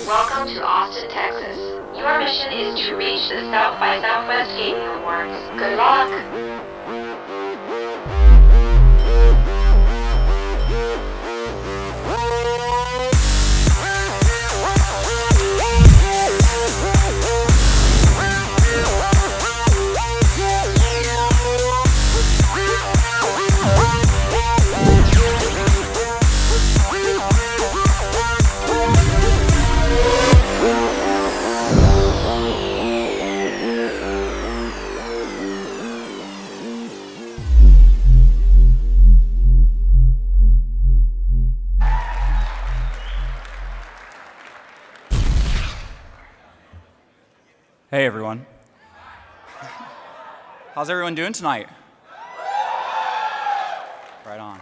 Welcome to Austin, Texas. Your mission is to reach the South by Southwest Gaming Awards. Good luck! Hey everyone. How's everyone doing tonight? Right on.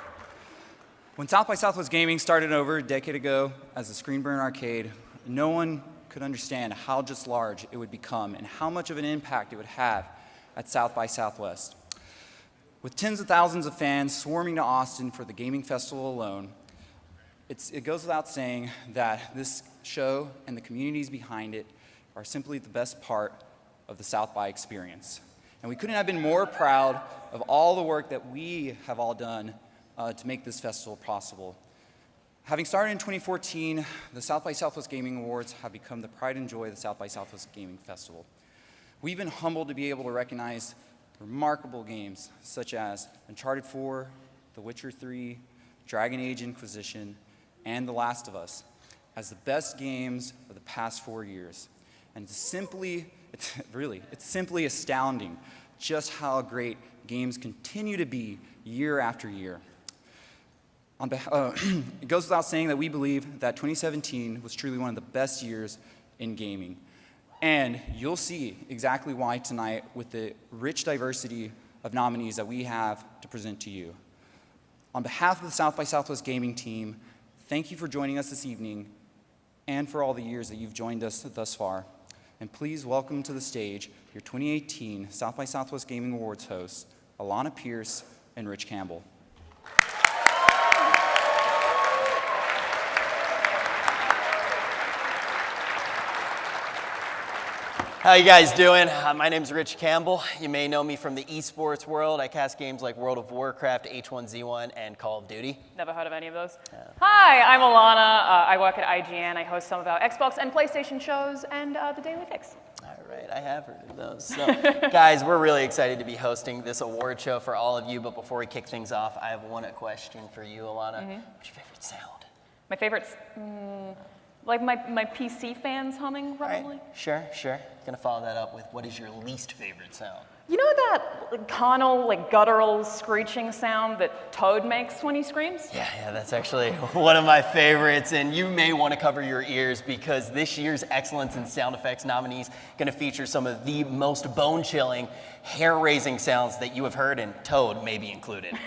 When South by Southwest Gaming started over a decade ago as a screen burn arcade, no one could understand how just large it would become and how much of an impact it would have at South by Southwest. With tens of thousands of fans swarming to Austin for the gaming festival alone, it goes without saying that this show and the communities behind it are simply the best part of the South by experience. And we couldn't have been more proud of all the work that we have all done to make this festival possible. Having started in 2014, the South by Southwest Gaming Awards have become the pride and joy of the South by Southwest Gaming Festival. We've been humbled to be able to recognize remarkable games such as Uncharted 4, The Witcher 3, Dragon Age Inquisition, and The Last of Us as the best games of the past 4 years. And it's simply astounding just how great games continue to be year after year. It goes without saying that we believe that 2017 was truly one of the best years in gaming. And you'll see exactly why tonight with the rich diversity of nominees that we have to present to you. On behalf of the South by Southwest Gaming team, thank you for joining us this evening and for all the years that you've joined us thus far. And please welcome to the stage your 2018 South by Southwest Gaming Awards hosts, Alanah, Pearce, and Rich Campbell. How you guys doing? My name's Rich Campbell. You may know me from the esports world. I cast games like World of Warcraft, H1Z1, and Call of Duty. Never heard of any of those. Hi, I'm Alanah. I work at IGN. I host some of our Xbox and PlayStation shows and The Daily Fix. All right, I have heard of those. So, guys, we're really excited to be hosting this award show for all of you. But before we kick things off, I have one question for you, Alanah. What's your favorite sound? My favorites, like my PC fans humming, probably. All right. Sure. Gonna follow that up with what is your least favorite sound? You know that carnal, guttural screeching sound that Toad makes when he screams? Yeah, that's actually one of my favorites, and you may want to cover your ears because this year's Excellence in Sound Effects nominees going to feature some of the most bone-chilling, hair-raising sounds that you have heard, and Toad may be included.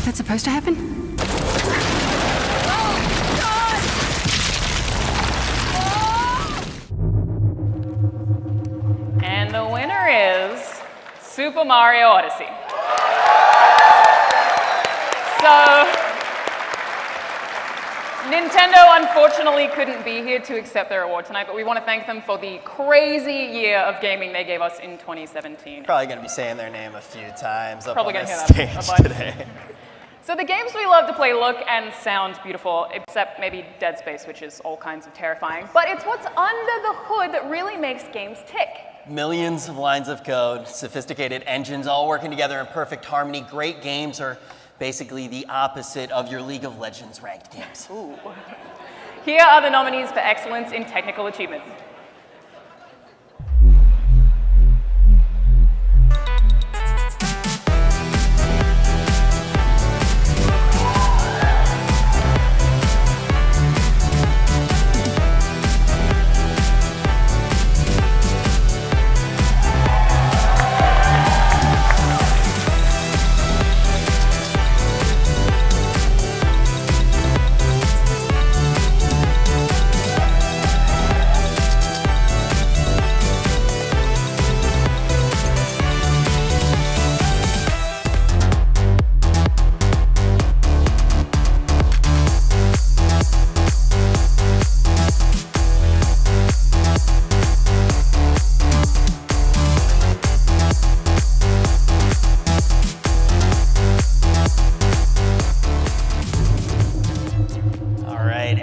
That's supposed to happen? And the winner is Super Mario Odyssey. So, Nintendo unfortunately couldn't be here to accept their award tonight, but we want to thank them for the crazy year of gaming they gave us in 2017. Probably going to be saying their name a few times up Probably on gonna this hear that a stage bunch. today. So the games we love to play look and sound beautiful, except maybe Dead Space, which is all kinds of terrifying. But it's what's under the hood that really makes games tick. Millions of lines of code, sophisticated engines all working together in perfect harmony. Great games are basically the opposite of your League of Legends ranked games. Ooh. Here are the nominees for excellence in technical achievement.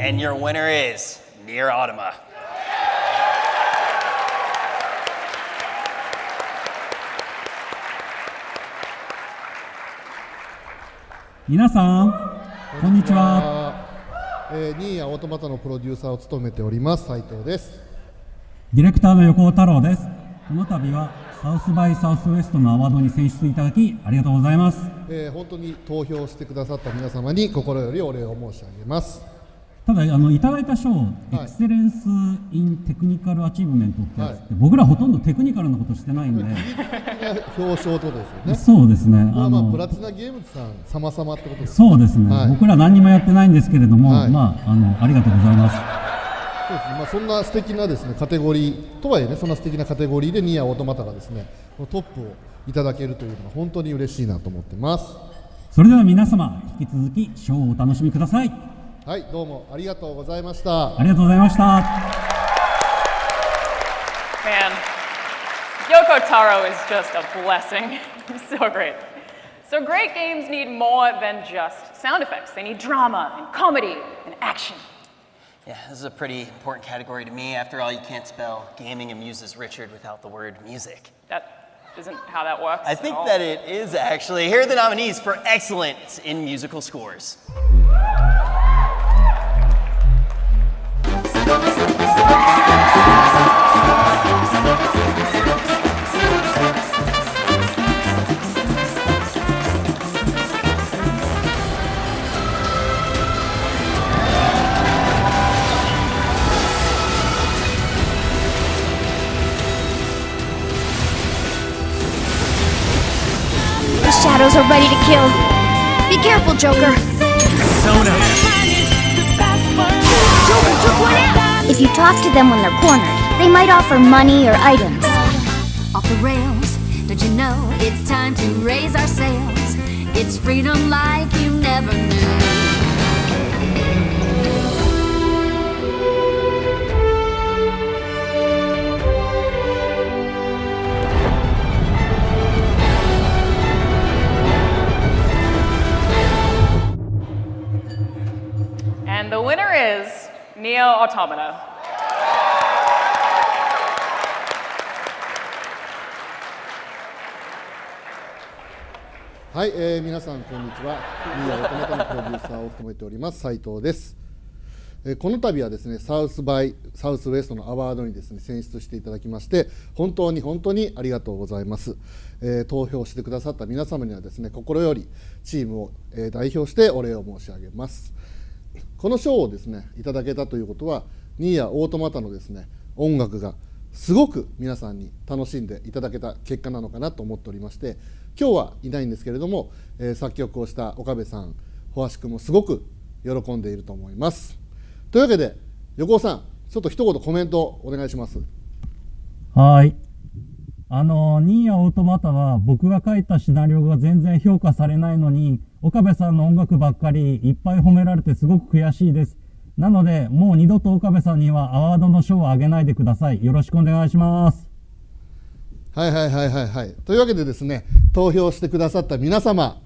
And your winner is Nier Automata. 皆さん、こんにちは。ニーヤオートマタのプロデューサーを務めております斉藤です。ディレクターの横尾太郎です。この度はサウスバイサウスウエストのアワードに選出いただきありがとうございます。本当に投票してくださった皆様に心よりお礼を申し上げます。ただいただいた賞、エクセレンス・イン・テクニカル・アチーブメントってやつって、僕らほとんどテクニカルなことしてないんで表彰とですよね。そうですね。プラチナゲームズさん様々ってことです。そうですね、僕ら何にもやってないんですけれども、ありがとうございます。そうですね、そんな素敵なですねカテゴリーとはいえね、そんな素敵なカテゴリーでニーヤオートマタがですねトップをいただけるというのが本当に嬉しいなと思ってます。それでは皆様引き続き賞をお楽しみください。はい、どうもありがとうございました。ありがとうございました。Man, Yoko Taro is just a blessing. So great. So great games need more than just sound effects. They need drama and comedy and action. Yeah, this is a pretty important category to me. After all, you can't spell gaming amuses Richard without the word music. That isn't how that works. I think that it is actually. Here are the nominees for excellence in musical scores. The shadows are ready to kill. Be careful, Joker. Soda. Joker took one out. If you talk to them when they're cornered, they might offer money or items. Off the rails, don't you know it's time to raise our sails? It's freedom like you never knew. And the winner is Nier Automata.はい、皆さんこんにちは。ニーヤオートマタのプロデューサーを務めております斉藤です。この度はですねサウスバイサウスウエストのアワードにですね選出していただきまして本当にありがとうございます。投票してくださった皆様にはですね心よりチームを、代表してお礼を申し上げます。この賞をですねいただけたということはニーヤオートマタのですね音楽がすごく皆さんに楽しんでいただけた結果なのかなと思っておりまして、今日はいないんですけれども、作曲をした岡部さん、ホアシ君もすごく喜んでいると思います。というわけで横尾さん、ちょっと一言コメントお願いします。はい。ニーヤオートマタは僕が書いたシナリオが全然評価されないのに岡部さんの音楽ばっかりいっぱい褒められてすごく悔しいです。なのでもう二度と岡部さんにはアワードの賞をあげないでください。よろしくお願いします。はい。というわけでですね投票してくださった皆様、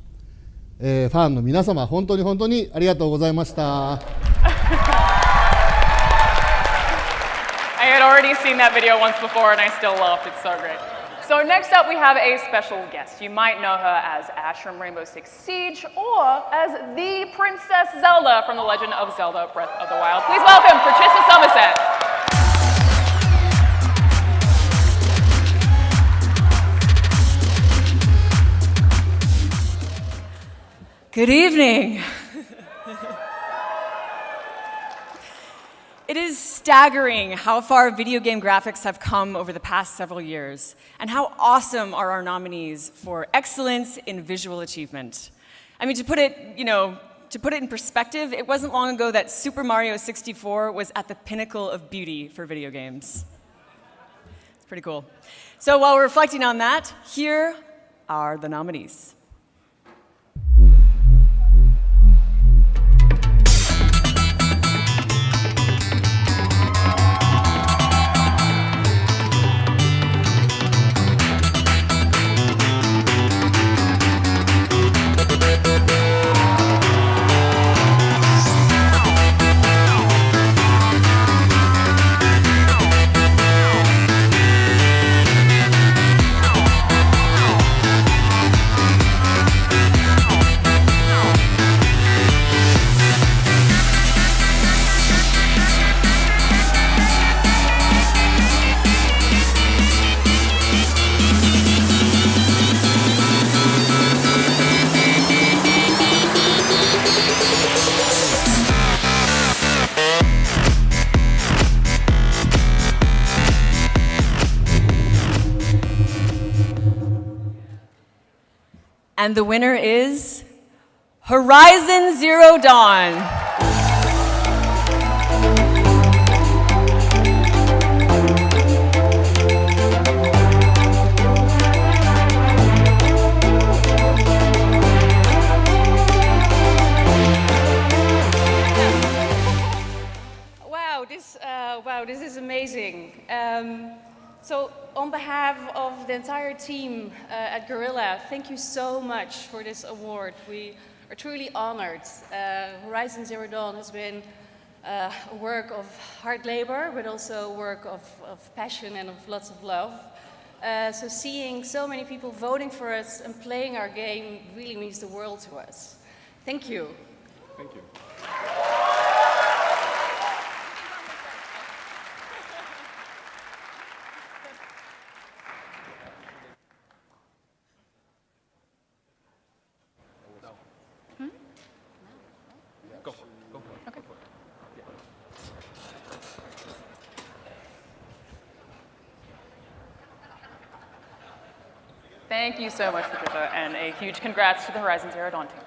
ファンの皆様本当にありがとうございました。I had already seen that video once before and I still laughed. It's so great. So next up we have a special guest. You might know her as Ash from Rainbow Six Siege or as the Princess Zelda from The Legend of Zelda Breath of the Wild. Please welcome Patricia Somerset. Good evening. It is staggering how far video game graphics have come over the past several years, and how awesome are our nominees for excellence in visual achievement. I mean, to put it in perspective, it wasn't long ago that Super Mario 64 was at the pinnacle of beauty for video games. It's pretty cool. So while we're reflecting on that, here are the nominees. And the winner is Horizon Zero Dawn. Wow, this is amazing. So on behalf of the entire team at Guerrilla, thank you so much for this award. We are truly honored. Horizon Zero Dawn has been a work of hard labor, but also a work of passion and of lots of love. So seeing so many people voting for us and playing our game really means the world to us. Thank you. Thank you. Thank you so much, Patricia, and a huge congrats to the Horizon Zero Dawn team.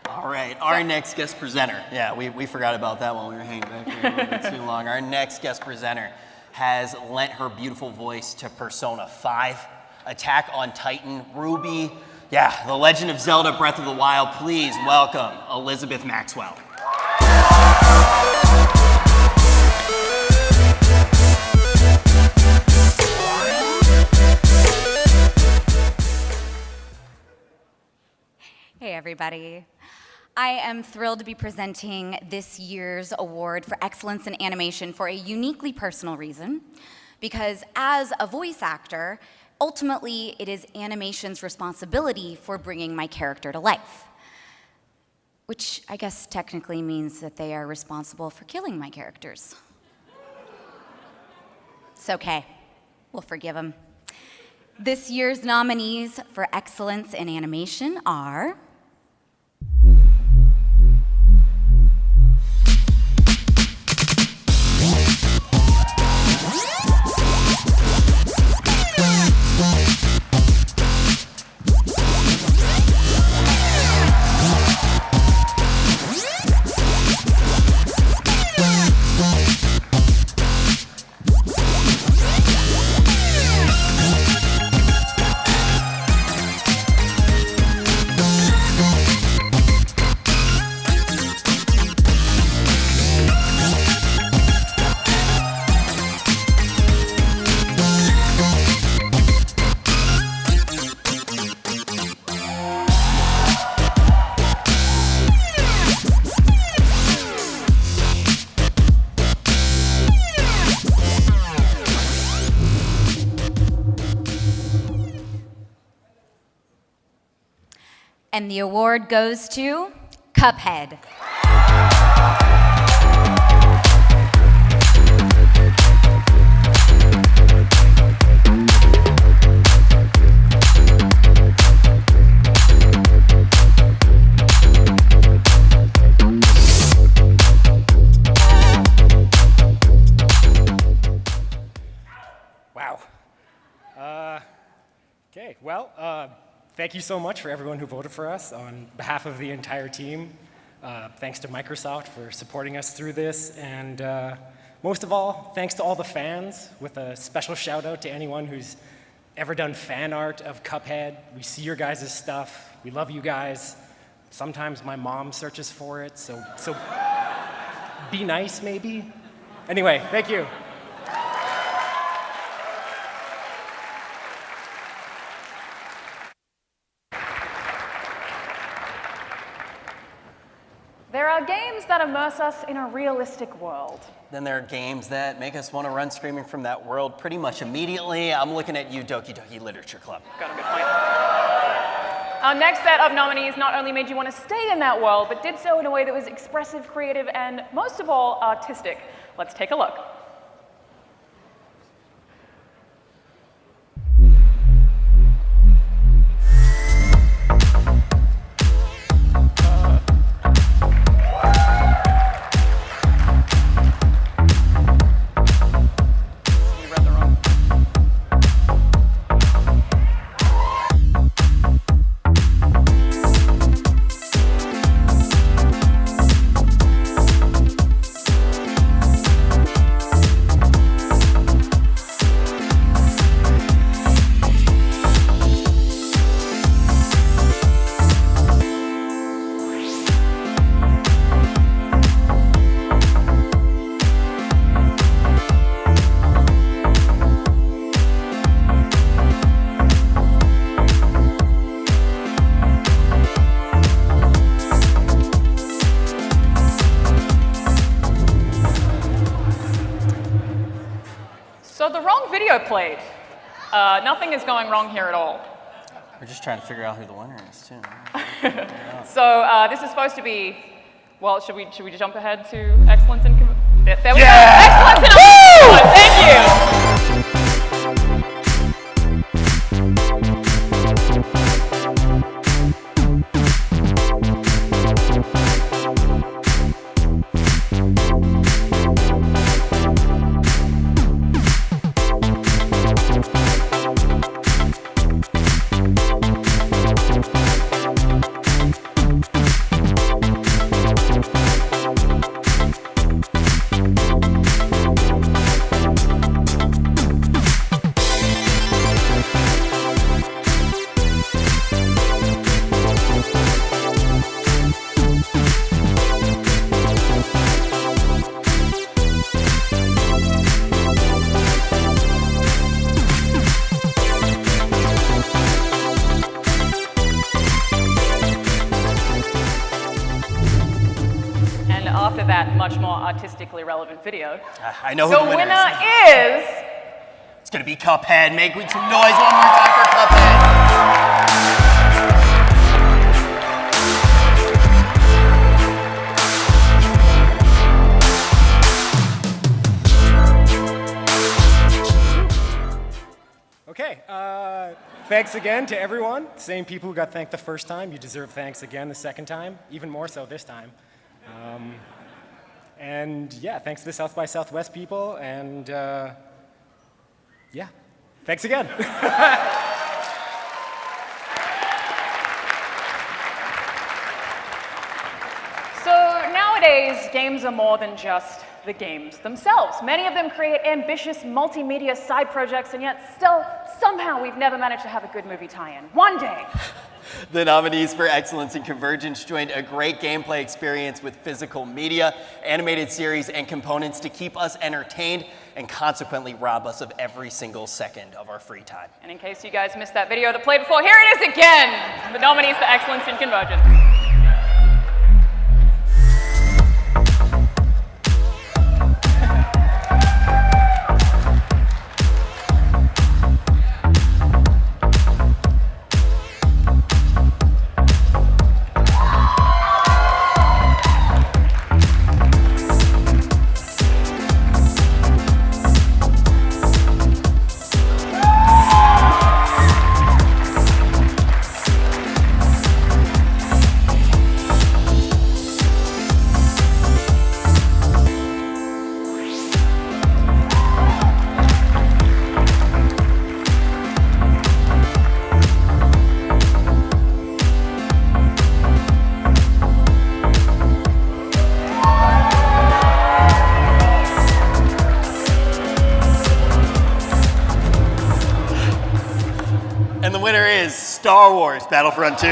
All right, our next guest presenter. Yeah, we forgot about that while we were hanging back here a little bit too long. Our next guest presenter has lent her beautiful voice to Persona 5, Attack on Titan, Ruby, The Legend of Zelda Breath of the Wild. Please welcome Elizabeth Maxwell. Hey everybody. I am thrilled to be presenting this year's award for excellence in animation for a uniquely personal reason, because as a voice actor, ultimately it is animation's responsibility for bringing my character to life, which I guess technically means that they are responsible for killing my characters. It's okay, we'll forgive them. This year's nominees for excellence in animation are And the award goes to Cuphead. Wow. Okay, well, thank you so much for everyone who voted for us on behalf of the entire team. Thanks to Microsoft for supporting us through this, and most of all, thanks to all the fans, with a special shout out to anyone who's ever done fan art of Cuphead. We see your guys' stuff. We love you guys. Sometimes my mom searches for it, so be nice, maybe. Anyway, thank you. There are games that immerse us in a realistic world. Then there are games that make us want to run screaming from that world pretty much immediately. I'm looking at you, Doki Doki Literature Club. Got a good point. Our next set of nominees not only made you want to stay in that world, but did so in a way that was expressive, creative, and most of all, artistic. Let's take a look. Played. Nothing is going wrong here at all. We're just trying to figure out who the winner is, too. So this is supposed to be, well, should we jump ahead to excellence in there we go. Excellence in Thank you. Much more artistically relevant video. I know who the winner is. It's gonna be Cuphead. Make some noise one more time for Cuphead. Okay, thanks again to everyone. Same people who got thanked the first time. You deserve thanks again the second time, even more so this time. And yeah, thanks to the South by Southwest people, and yeah, thanks again. So nowadays, games are more than just the games themselves. Many of them create ambitious multimedia side projects, and yet still, somehow, we've never managed to have a good movie tie-in. One day. The nominees for Excellence in Convergence joined a great gameplay experience with physical media, animated series, and components to keep us entertained and consequently rob us of every single second of our free time. And in case you guys missed that video that played before, here it is again! The nominees for Excellence in Convergence. Star Wars Battlefront 2.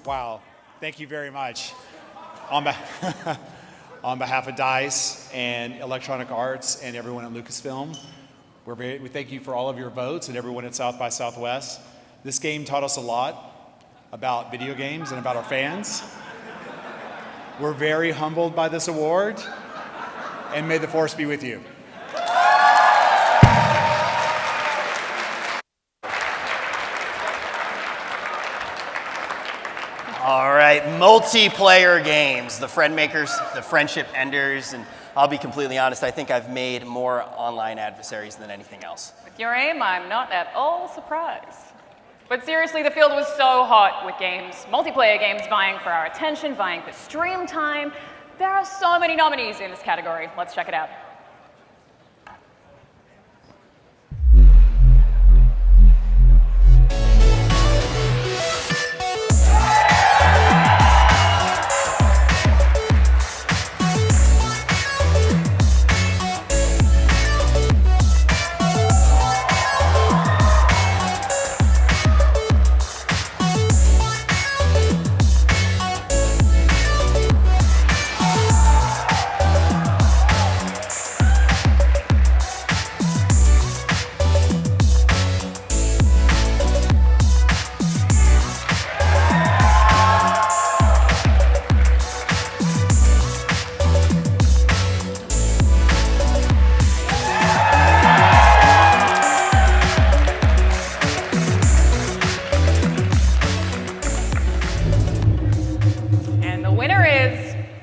Wow, thank you very much. On behalf of DICE and Electronic Arts and everyone at Lucasfilm, we thank you for all of your votes and everyone at South by Southwest. This game taught us a lot about video games and about our fans. We're very humbled by this award, and may the force be with you. All right, multiplayer games, the friend makers, the friendship enders, and I'll be completely honest, I think I've made more online adversaries than anything else. With your aim, I'm not at all surprised. But seriously, the field was so hot with games, multiplayer games vying for our attention, vying for stream time. There are so many nominees in this category. Let's check it out.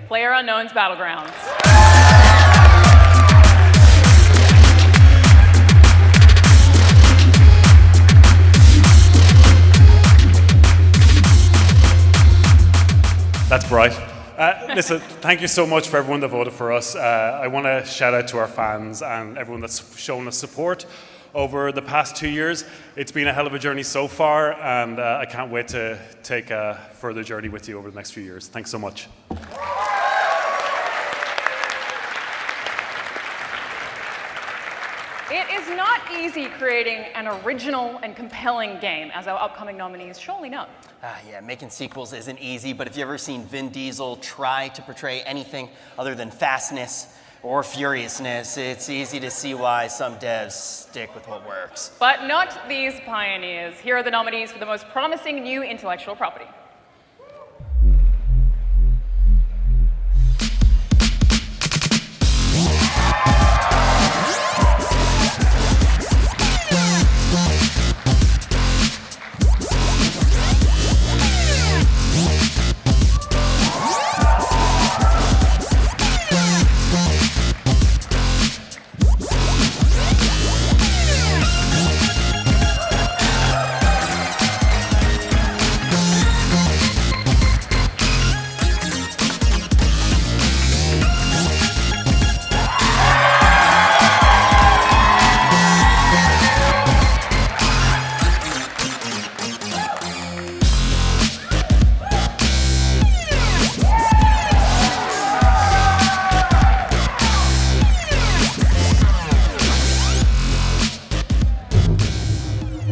PlayerUnknown's Battlegrounds. That's right. Listen, thank you so much for everyone that voted for us. I want to shout out to our fans and everyone that's shown us support over the past 2 years. It's been a hell of a journey so far, and I can't wait to take a further journey with you over the next few years. Thanks so much. It is not easy creating an original and compelling game, as our upcoming nominees surely know. Yeah, making sequels isn't easy, but if you've ever seen Vin Diesel try to portray anything other than fastness or furiousness, it's easy to see why some devs stick with what works. But not these pioneers. Here are the nominees for the most promising new intellectual property.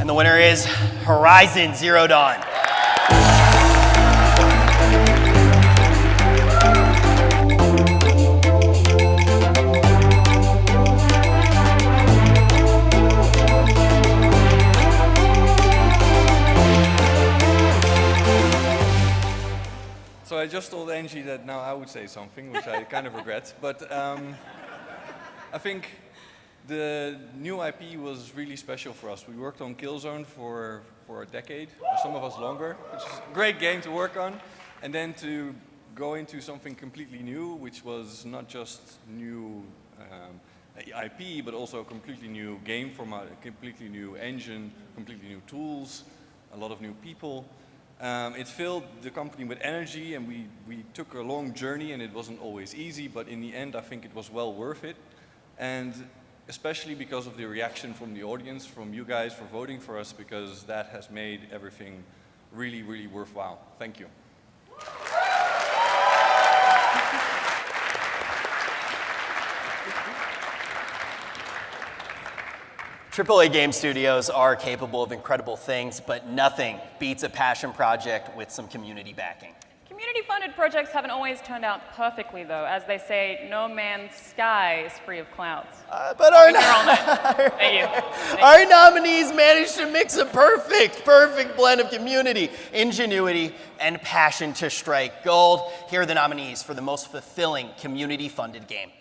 And the winner is Horizon Zero Dawn. So I just told Angie that now I would say something, which I kind of regret, but I think the new IP was really special for us. We worked on Killzone for a decade, some of us longer, which is a great game to work on, and then to go into something completely new, which was not just new IP, but also a completely new game format, a completely new engine, completely new tools, a lot of new people. It filled the company with energy, and we took a long journey, and it wasn't always easy, but in the end I think it was well worth it. And especially because of the reaction from the audience, from you guys for voting for us, because that has made everything really, really worthwhile. Thank you. AAA game studios are capable of incredible things, but nothing beats a passion project with some community backing. Community-funded projects haven't always turned out perfectly, though. As they say, no man's sky is free of clouds. But our nominees managed to mix a perfect blend of community, ingenuity, and passion to strike gold. Here are the nominees for the most fulfilling community-funded game.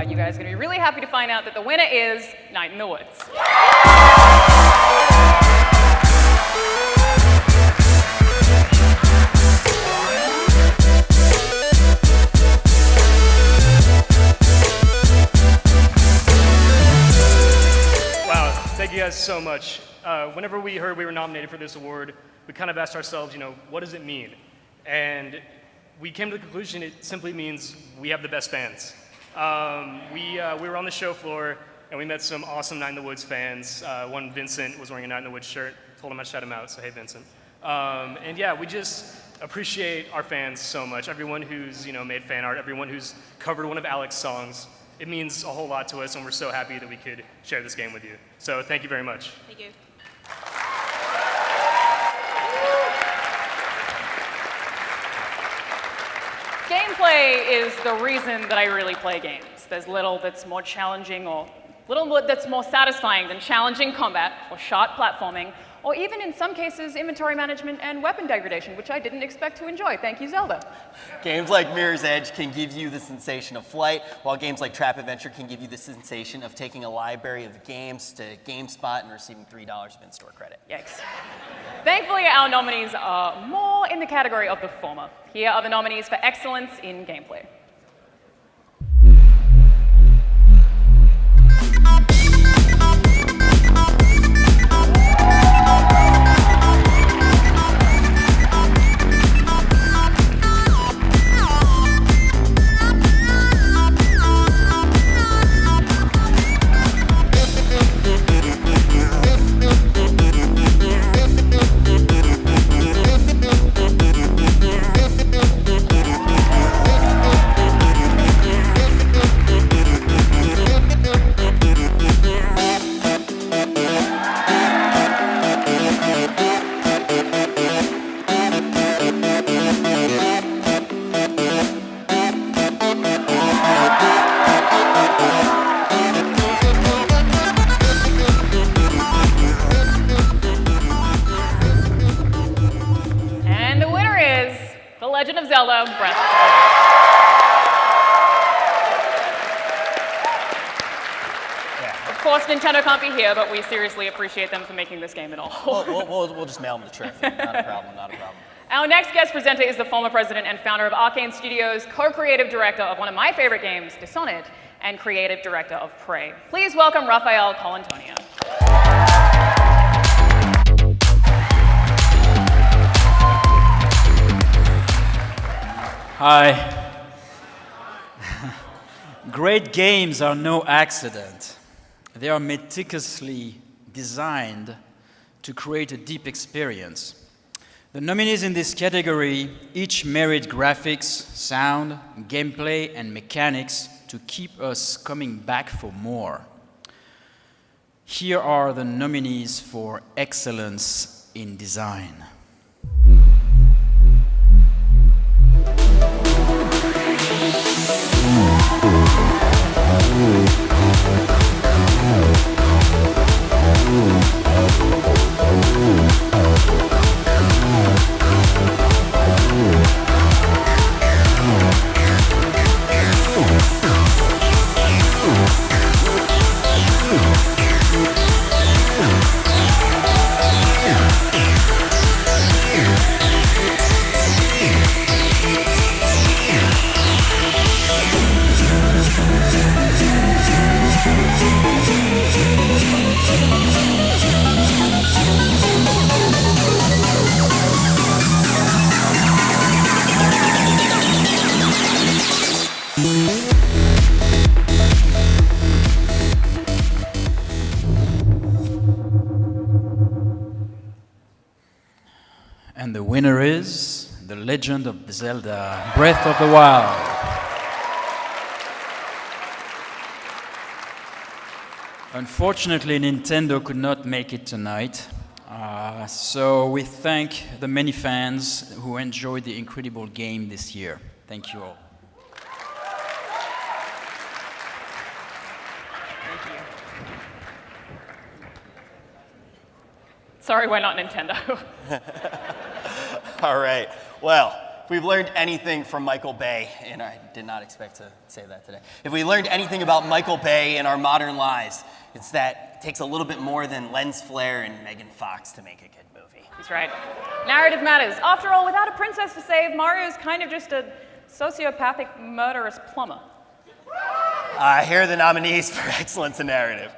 You guys are going to be really happy to find out that the winner is Night in the Woods. Wow, thank you guys so much. Whenever we heard we were nominated for this award, we kind of asked ourselves, what does it mean? And we came to the conclusion it simply means we have the best fans. We were on the show floor, and we met some awesome Night in the Woods fans. One, Vincent, was wearing a Night in the Woods shirt. Told him I'd shout him out, so hey, Vincent. And yeah, we just appreciate our fans so much. Everyone who's made fan art, everyone who's covered one of Alex's songs. It means a whole lot to us, and we're so happy that we could share this game with you. So thank you very much. Thank you. Gameplay is the reason that I really play games. There's little that's more challenging or little that's more satisfying than challenging combat or shot platforming, or even in some cases inventory management and weapon degradation, which I didn't expect to enjoy. Thank you, Zelda. Games like Mirror's Edge can give you the sensation of flight, while games like Trap Adventure can give you the sensation of taking a library of games to GameSpot and receiving $3 of in-store credit. Yikes. Thankfully, our nominees are more in the category of the former. Here are the nominees for excellence in gameplay. Legend of Zelda: Breath of the Wild. Yeah. Of course, Nintendo can't be here, but we seriously appreciate them for making this game at all. We'll just mail them the trophy. Not a problem, not a problem. Our next guest presenter is the former president and founder of Arcane Studios, co-creative director of one of my favorite games, Dishonored, and creative director of Prey. Please welcome Rafael Colantonio. Hi. Great games are no accident. They are meticulously designed to create a deep experience. The nominees in this category each merit graphics, sound, gameplay, and mechanics to keep us coming back for more. Here are the nominees for excellence in design. winner is The Legend of Zelda: Breath of the Wild. Unfortunately, Nintendo could not make it tonight, so we thank the many fans who enjoyed the incredible game this year. Thank you all. Sorry, we're not Nintendo. All right. Well, if we've learned anything from Michael Bay, and I did not expect to say that today. If we learned anything about Michael Bay in our modern lives, it's that it takes a little bit more than lens flare and Megan Fox to make a good movie. That's right. Narrative matters. After all, without a princess to save, Mario's kind of just a sociopathic, murderous plumber. Here are the nominees for Excellence in Narrative.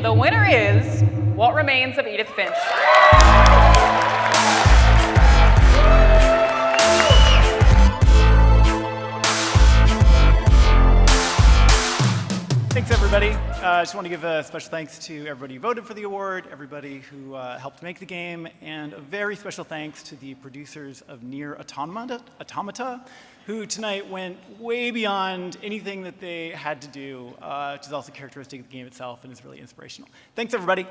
The winner is What Remains of Edith Finch. Thanks, everybody. I just want to give a special thanks to everybody who voted for the award, everybody who helped make the game, and a very special thanks to the producers of Nier Automata, who tonight went way beyond anything that they had to do, which is also characteristic of the game itself and is really inspirational. Thanks, everybody.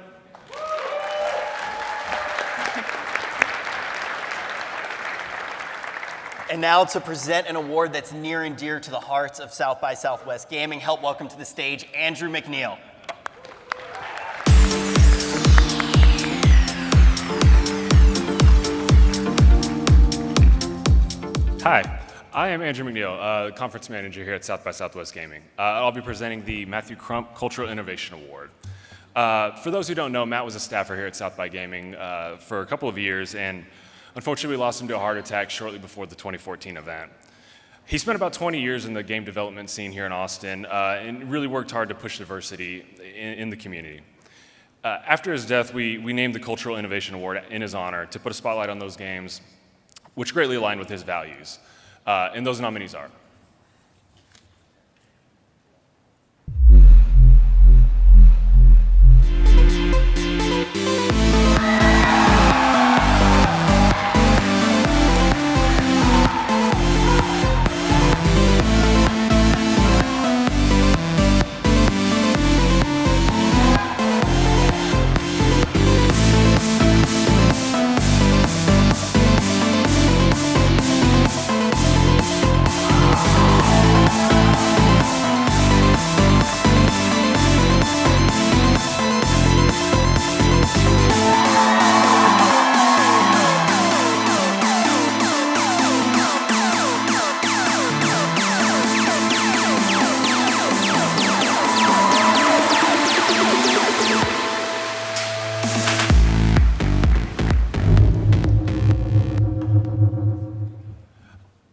And now to present an award that's near and dear to the hearts of South by Southwest Gaming, help welcome to the stage Andrew McNeil. Hi, I am Andrew McNeil, conference manager here at South by Southwest Gaming. I'll be presenting the Matthew Crump Cultural Innovation Award. For those who don't know, Matt was a staffer here at South by Gaming for a couple of years, and unfortunately we lost him to a heart attack shortly before the 2014 event. He spent about 20 years in the game development scene here in Austin and really worked hard to push diversity in the community. After his death, we named the Cultural Innovation Award in his honor to put a spotlight on those games which greatly aligned with his values. And those nominees are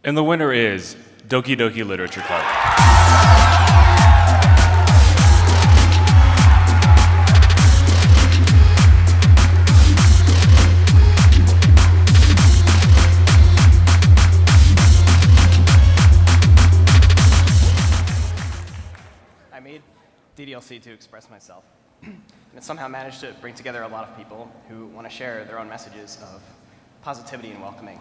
And the winner is Doki Doki Literature Club. I made DDLC to express myself, and it somehow managed to bring together a lot of people who want to share their own messages of positivity and welcoming.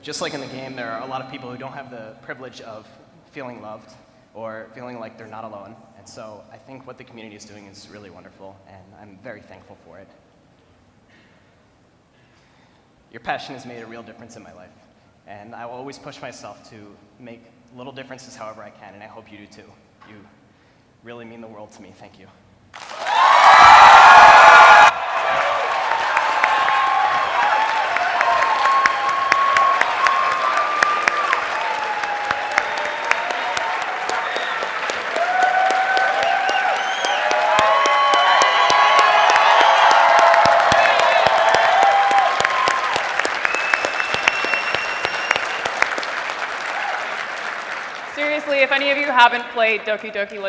Just like in the game, there are a lot of people who don't have the privilege of feeling loved or feeling like they're not alone. And so I think what the community is doing is really wonderful, and I'm very thankful for it. Your passion has made a real difference in my life, And I will always push myself to make little differences however I can, and I hope you do too. You really mean the world to me. Thank you. Seriously, if any of you haven't played Doki Doki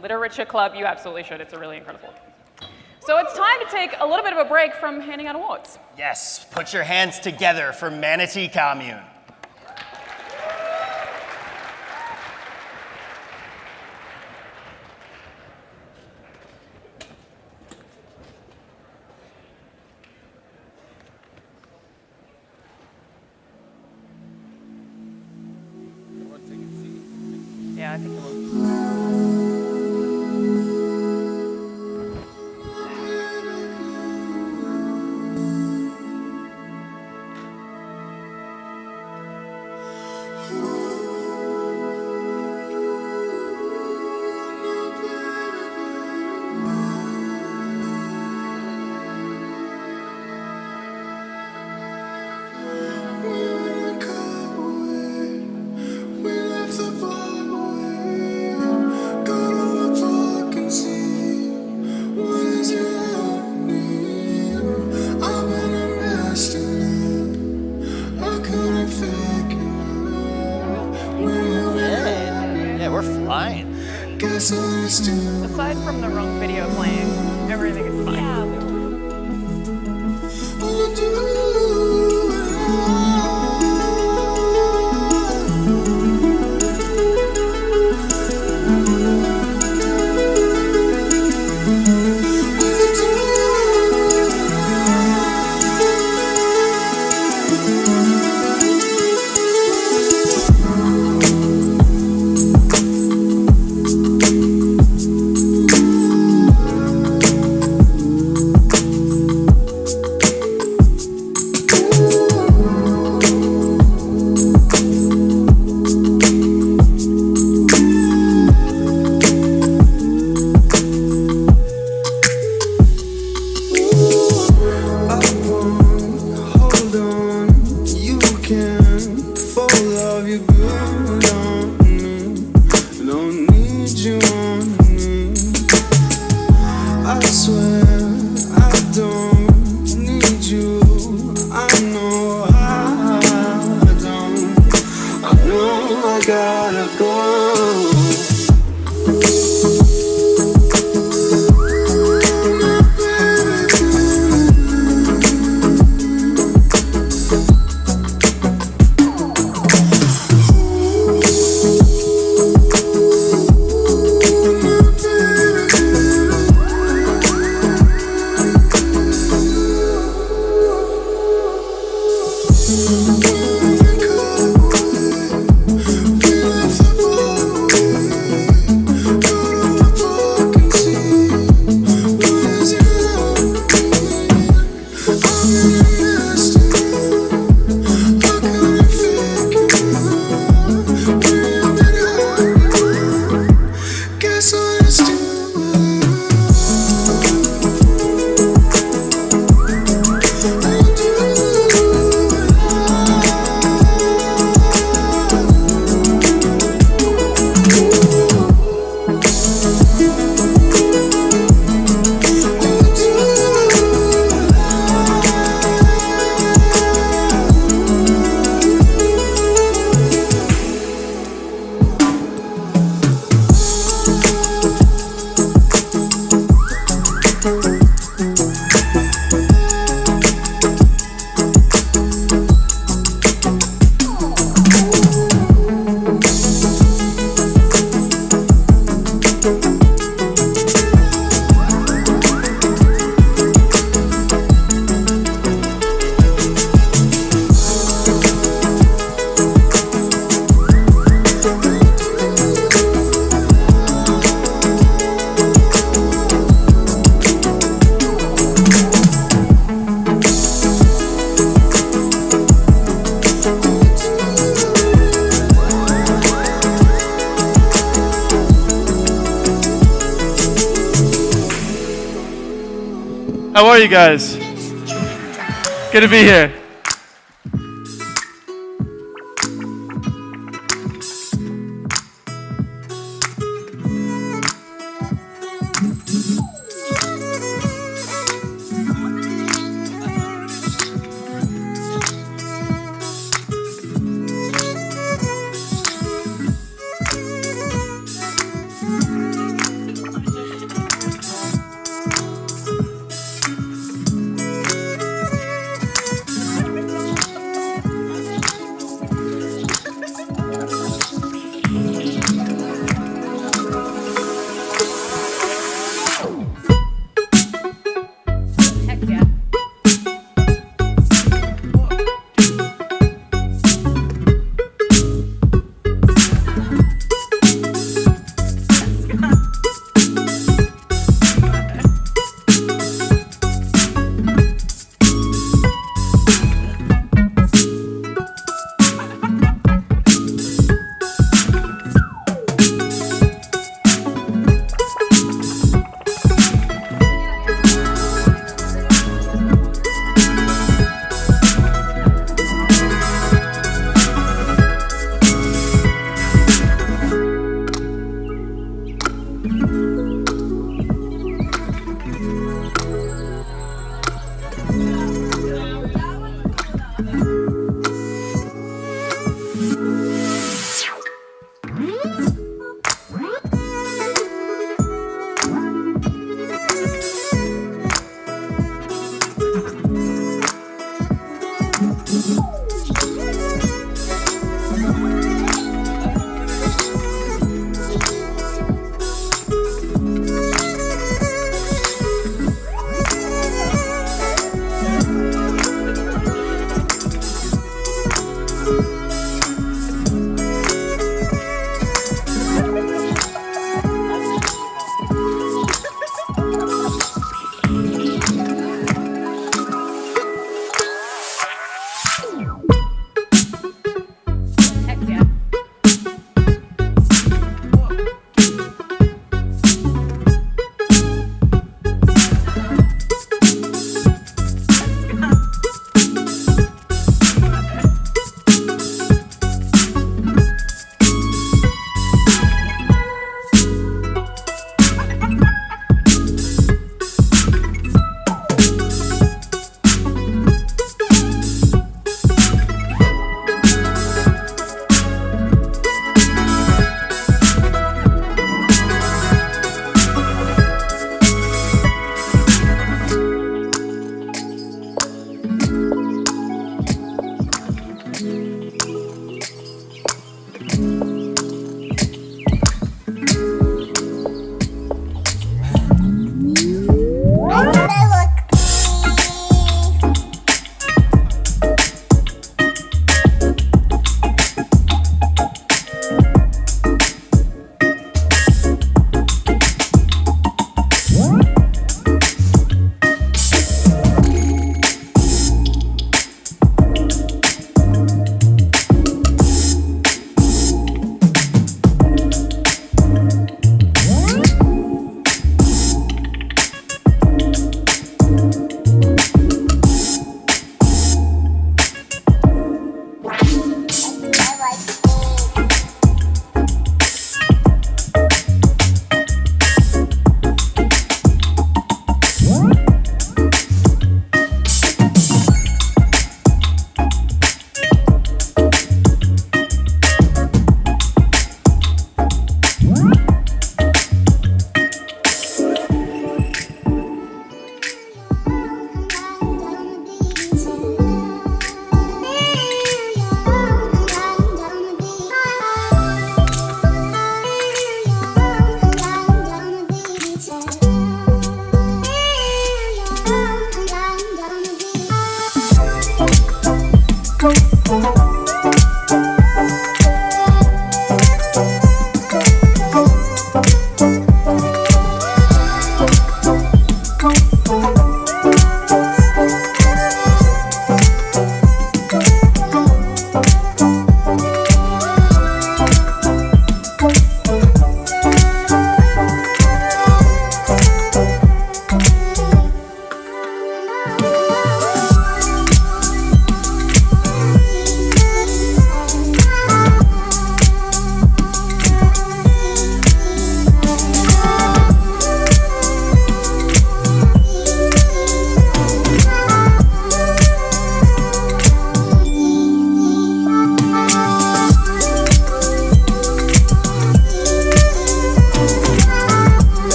Literature Club, you absolutely should. It's a really incredible game. So it's time to take a little bit of a break from handing out awards. Yes, put your hands together for Manatee Commune. Yeah, I think it will. Yeah, we're flying. Aside from the wrong video playing, everything is fine. How are you guys? Good to be here.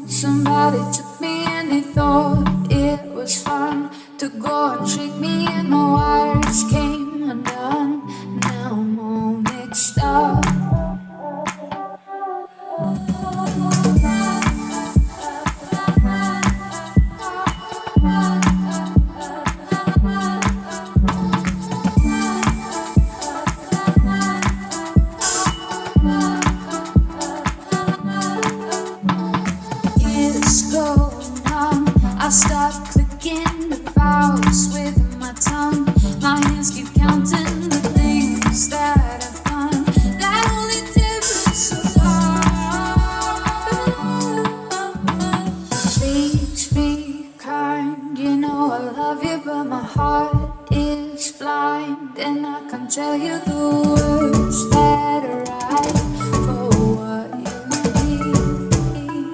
Somebody took me and they thought it was fun to go and trick me, and my wires came undone. Now I'm all mixed up. It's going on. I start clicking the vowels with my tongue. My hands keep counting the things that I've done. That only difference apart. Please be kind. You know I love you, but my heart is blind, and I can't tell you the words that are right for what you need.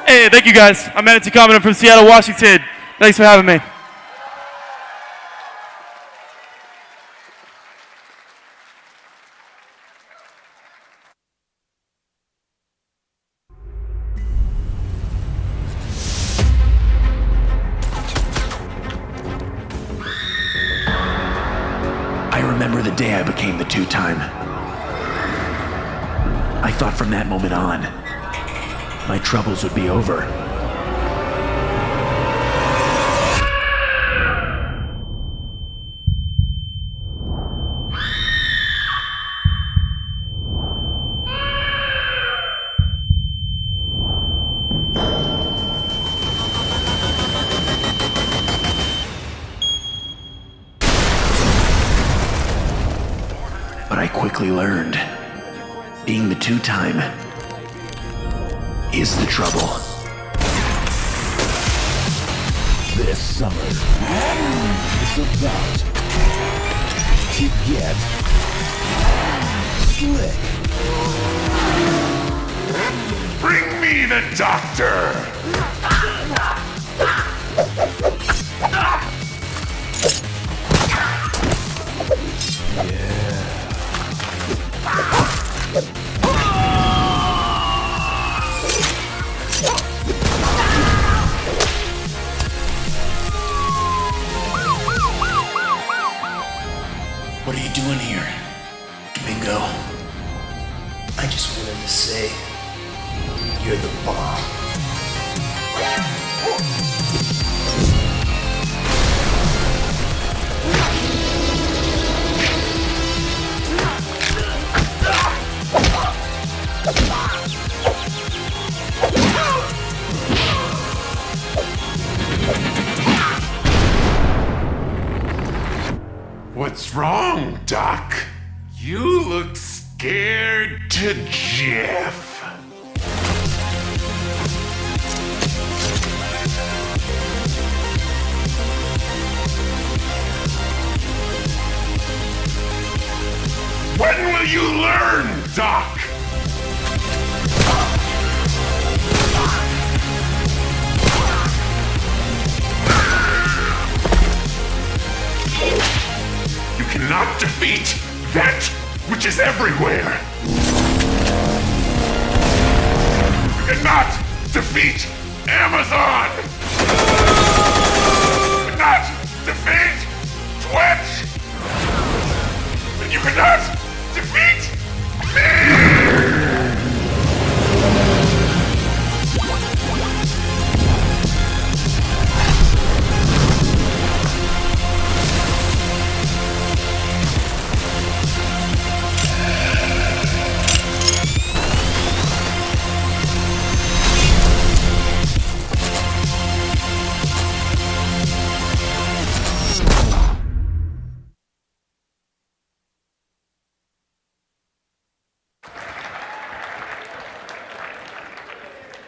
Hey, thank you guys. I'm Manatee Common from Seattle, Washington. Thanks for having me. I remember the day I became the two-time. I thought from that moment on, my troubles would be over. But I quickly learned, being the two-time is the trouble. This summer is about to get slick. Bring me the doctor! What are you doing here, Domingo? I just wanted to say, you're the bomb. What's wrong, Doc? You look scared to Jeff. When will you learn, Doc? You cannot defeat that which is everywhere. You cannot defeat Amazon. You cannot defeat Twitch. You You cannot defeat me!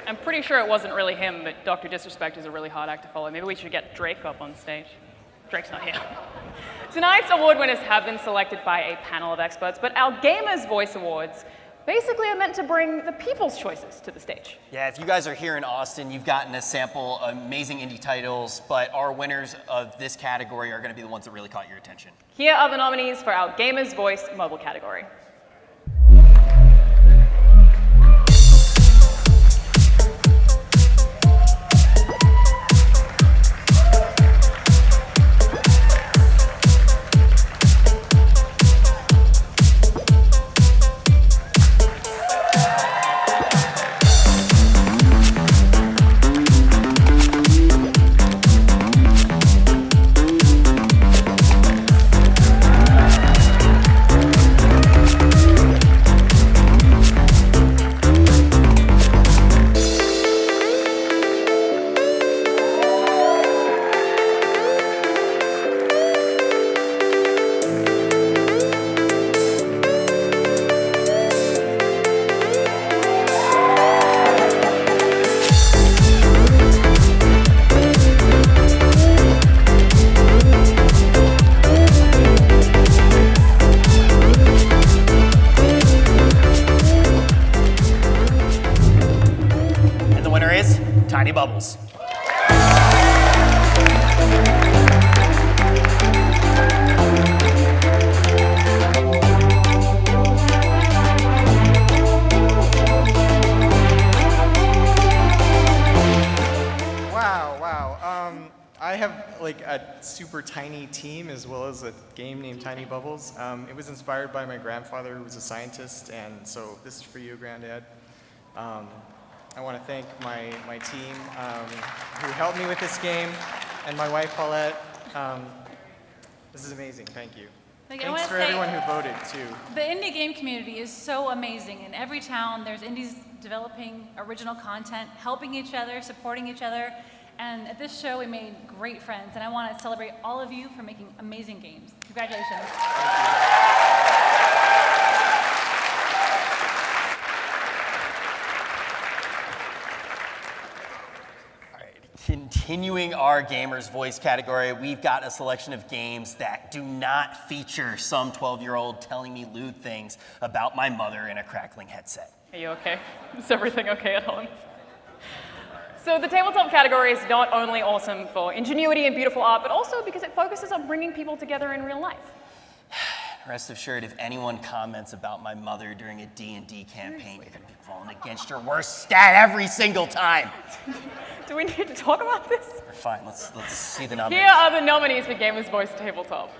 I'm pretty sure it wasn't really him, but Dr. Disrespect is a really hard act to follow. Maybe we should get Drake up on stage. Drake's not here. Tonight's award winners have been selected by a panel of experts, but our Gamers' Voice Awards basically are meant to bring the people's choices to the stage. Yeah, if you guys are here in Austin, you've gotten to sample amazing indie titles, but our winners of this category are going to be the ones that really caught your attention. Here are the nominees for our Gamers' Voice mobile category. Tiny Bubbles. I have like a super tiny team as well as a game named Tiny Bubbles. It was inspired by my grandfather who was a scientist, and so this is for you, Granddad. I want to thank my team who helped me with this game, and my wife, Paulette. This is amazing, thank you. Thanks for everyone who voted, too. The indie game community is so amazing. In every town, there's indies developing original content, helping each other, supporting each other. And at this show, we made great friends. And I want to celebrate all of you for making amazing games. Congratulations. Continuing our Gamers' Voice category, we've got a selection of games that do not feature some 12-year-old telling me lewd things about my mother in a crackling headset. Are you okay? Is everything okay at home? So the tabletop category is not only awesome for ingenuity and beautiful art, but also because it focuses on bringing people together in real life. Rest assured, if anyone comments about my mother during a D&D campaign, you're going to be rolling against your worst stat every single time. Do we need to talk about this? Fine, let's see the nominees. Here are the nominees for Gamers' Voice Tabletop.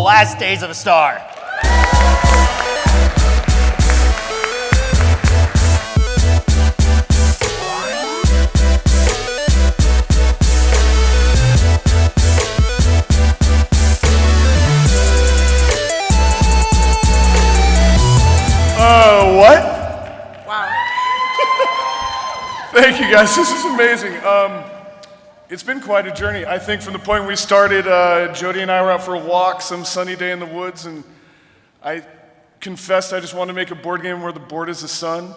Last Days of a Star. Thank you guys, this is amazing. It's been quite a journey. I think from the point we started, Jody and I were out for a walk some sunny day in the woods, and I confessed I just wanted to make a board game where the board is the sun.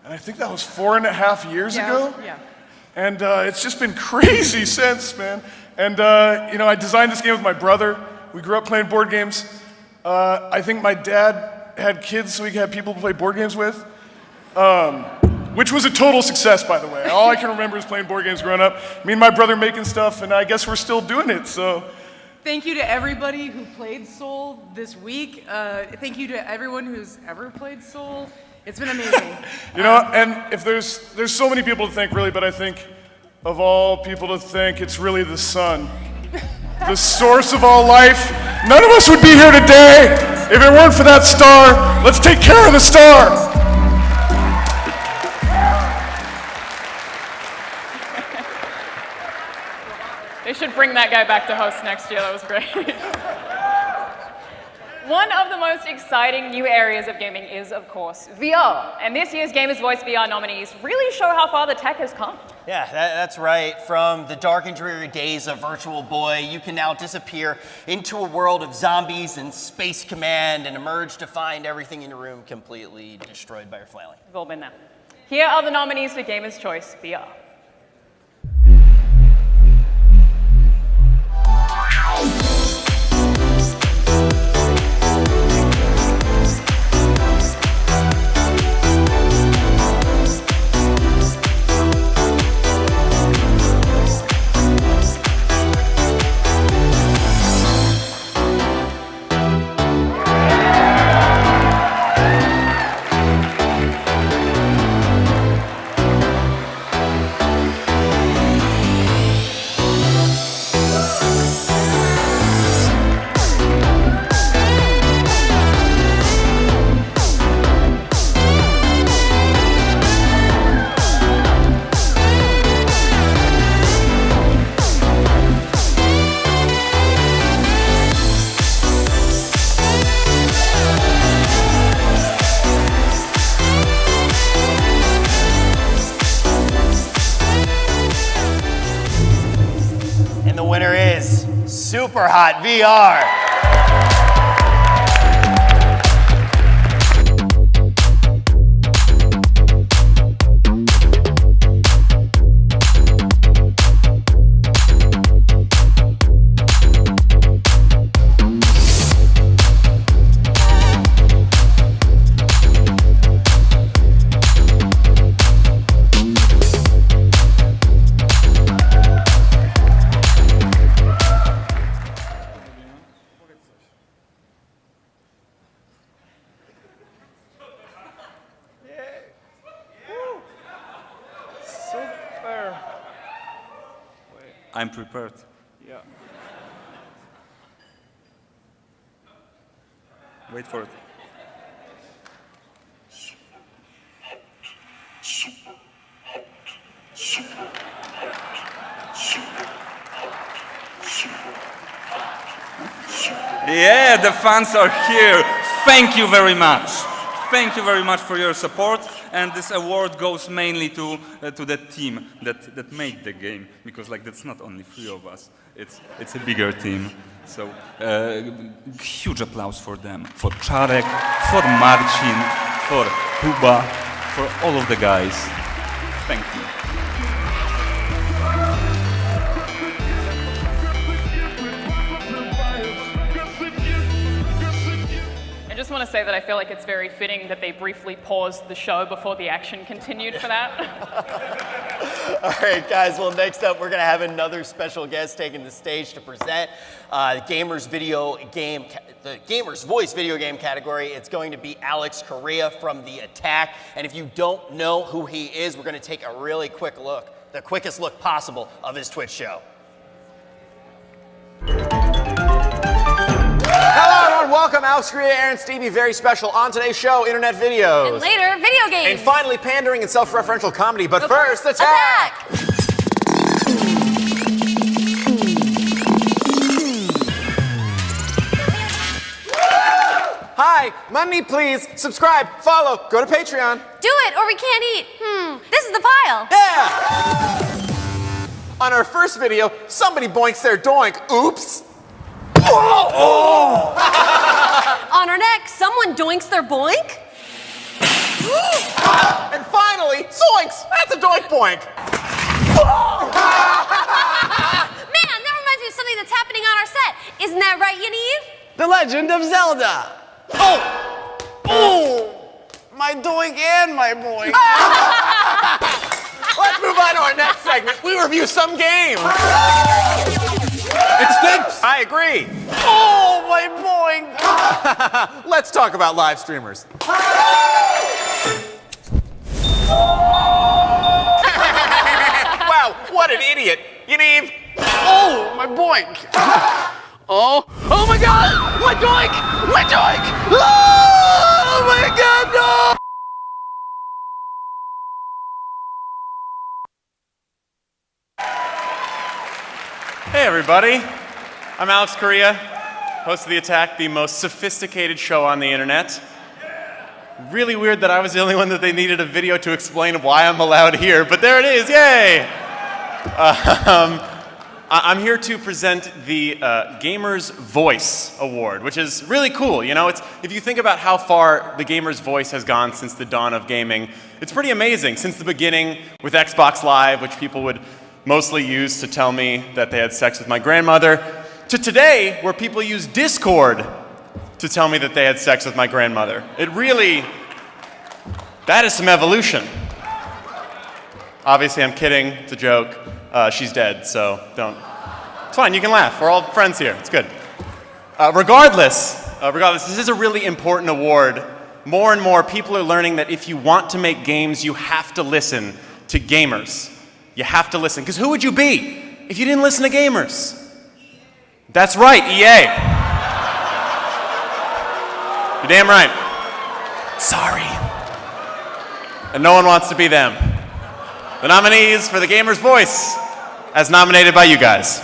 And I think that was 4.5 years ago. Yeah. And it's just been crazy since, man. And I designed this game with my brother. We grew up playing board games. I think my dad had kids so he could have people to play board games with, which was a total success, by the way. All I can remember is playing board games growing up. Me and my brother making stuff, and I guess we're still doing it, so. Thank you to everybody who played Soul this week. Thank you to everyone who's ever played Soul. It's been amazing. And if there's so many people to thank, really, but I think of all people to thank, it's really the sun. The source of all life. None of us would be here today if it weren't for that star. Let's take care of the star. They should bring that guy back to host next year. That was great. One of the most exciting new areas of gaming is, of course, VR. And this year's Gamers Voice VR nominees really show how far the tech has come. Yeah, that's right. From the dark and dreary days of Virtual Boy, you can now disappear into a world of zombies and Space Command and emerge to find everything in your room completely destroyed by your flailing. We've all been there. Here are the nominees for Gamers Choice VR. Super Hot VR. I'm prepared. Yeah. Wait for it. Yeah, the fans are here. Thank you very much. Thank you very much for your support, and this award goes mainly to the team that made the game, because like that's not only 3 of us, it's a bigger team. So huge applause for them, for Czarek, for Marcin, for Kuba, for all of the guys. Thank you. I just want to say that I feel like it's very fitting that they briefly paused the show before the action continued for that. All right, guys, well, next up, we're going to have another special guest taking the stage to present the Gamers Voice video game category. It's going to be Alex Correa from The Attack. And if you don't know who he is, we're going to take a really quick look, the quickest look possible of his Twitch show. Hello everyone, welcome Alex Correa, Aaron Stevie, very special on today's show, internet videos. And later, video games. And finally, pandering and self-referential comedy, but first, Attack! Hi, Hi, money please, subscribe, follow, go to Patreon. Do it or we can't eat. This is the pile. Yeah! On our first video, somebody boinks their doink. Oops. Oh! On our next, someone doinks their boink. And finally, zoinks! That's a doink boink. Man, that reminds me of something that's happening on our set. Isn't that right, Yaniv? The Legend of Zelda. Oh! My doink and my boink. Let's move on to our next segment. We review some game. It stinks. I agree. Oh, my boink. Let's talk about live streamers. Wow, what an idiot. Yaniv. Oh, my boink. Oh my God! My doink! My doink! Oh my God, no! Hey everybody, I'm Alex Correa, host of The Attack, the most sophisticated show on the internet. Really weird that I was the only one that they needed a video to explain why I'm allowed here, but there it is, yay! I'm here to present the Gamer's Voice Award, which is really cool. You know, if you think about how far the gamer's voice has gone since the dawn of gaming, it's pretty amazing. Since the beginning with Xbox Live, which people would mostly use to tell me that they had sex with my grandmother, to today, where people use Discord to tell me that they had sex with my grandmother. That is some evolution. Obviously, I'm kidding, it's a joke. She's dead, so don't. It's fine, you can laugh. We're all friends here, it's good. Regardless, this is a really important award. More and more people are learning that if you want to make games, you have to listen to gamers. You have to listen, because who would you be if you didn't listen to gamers? That's right, EA. You're damn right. Sorry. And no one wants to be them. The nominees for the Gamer's Voice, as nominated by you guys.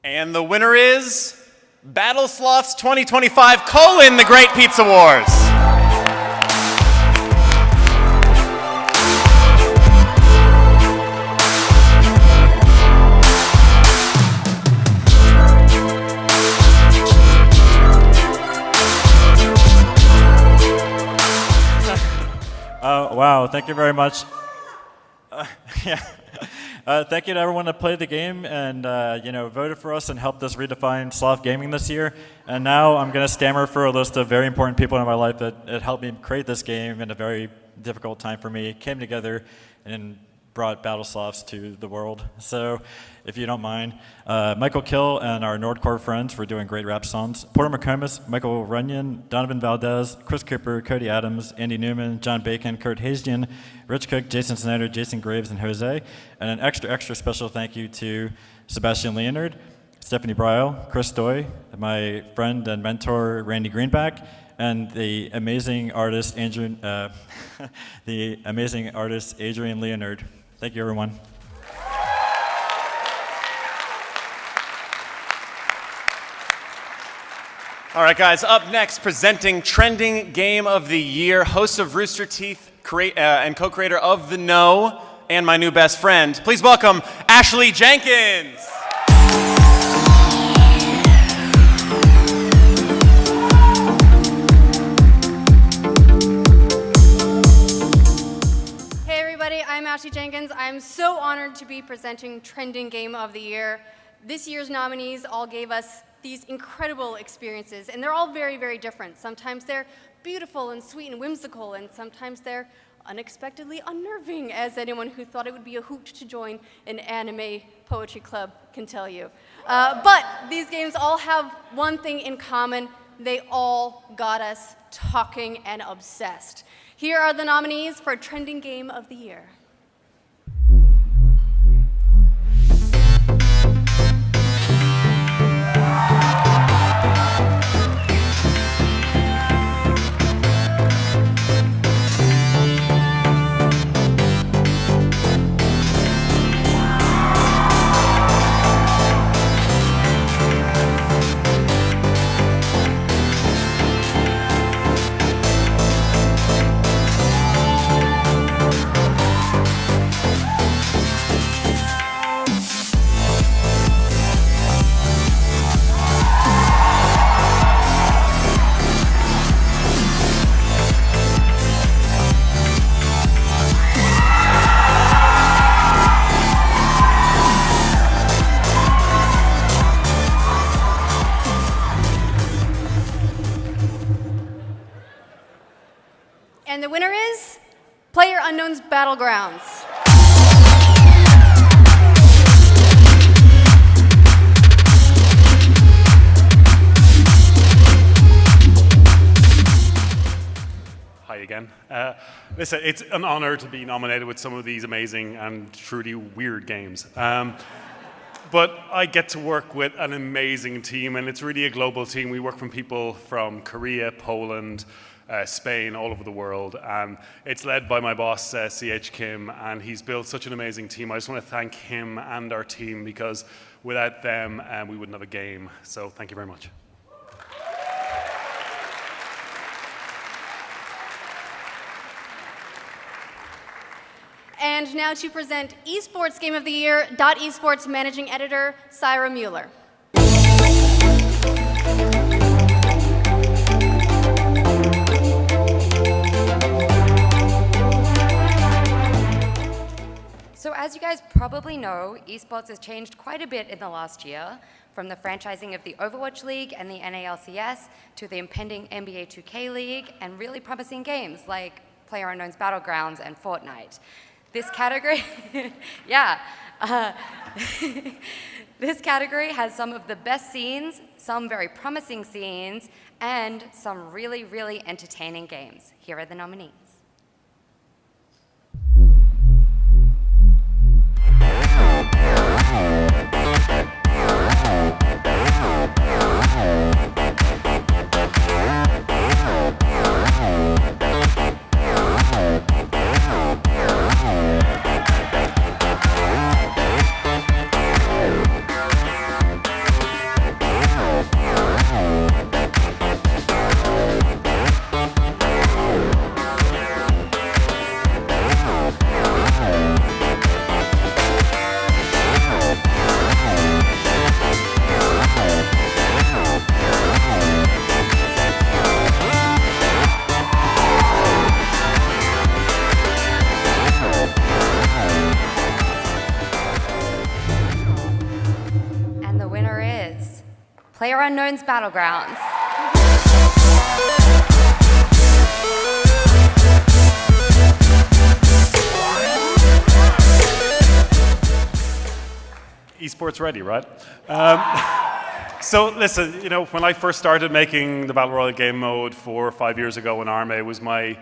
And the winner is Battlesloth's 2025: The Great Pizza Wars. Wow, thank you very much. Yeah. Thank you to everyone that played the game and voted for us and helped us redefine Slav gaming this year. And now I'm going to stammer for a list of very important people in my life that helped me create this game in a very difficult time for me, came together and brought Battle Slavs to the world. So, if you don't mind, Michael Kill and our Nordcore friends for doing great rap songs. Porter McComas, Michael Runyon, Donovan Valdez, Chris Cooper, Cody Adams, Andy Newman, John Bacon, Kurt Hazian, Rich Cook, Jason Snyder, Jason Graves, and Jose. And an extra special thank you to Sebastian Leonard, Stephanie Bryle, Chris Doy, my friend and mentor Randy Greenback, and the amazing artist Adrian Leonard. Thank you, everyone. All right, guys, up next, presenting Trending Game of the Year, host of Rooster Teeth and co-creator of The Know, and my new best friend. Please welcome Ashley Jenkins. Hey everybody, I'm Ashley Jenkins. I'm so honored to be presenting Trending Game of the Year. This year's nominees all gave us these incredible experiences, and they're all very, very different. Sometimes they're beautiful and sweet and whimsical, and sometimes they're unexpectedly unnerving, as anyone who thought it would be a hoot to join an anime poetry club can tell you. But these games all have one thing in common. They all got us talking and obsessed. Here are the nominees for Trending Game of the Year. And the winner is PlayerUnknown's Battlegrounds. Hi again. Listen, it's an honor to be nominated with some of these amazing and truly weird games. But I get to work with an amazing team, and it's really a global team. We work from people from Korea, Poland, Spain, all over the world, and it's led by my boss, C.H. Kim, and he's built such an amazing team. I just want to thank him and our team, because without them, we wouldn't have a game. So thank you very much. And now to present Esports Game of the Year, .esports Managing Editor, Syra Mueller. So as you guys probably know, esports has changed quite a bit in the last year, from the franchising of the Overwatch League and the NALCS to the impending NBA 2K League and really promising games like PlayerUnknown's Battlegrounds and Fortnite. This category, this category has some of the best scenes, some very promising scenes, and some really, really entertaining games. Here are the nominees. PlayerUnknown's Battlegrounds. Esports ready, right? So listen, you know, when I first started making the Battle Royale game mode 4 or 5 years ago in Arme, it was my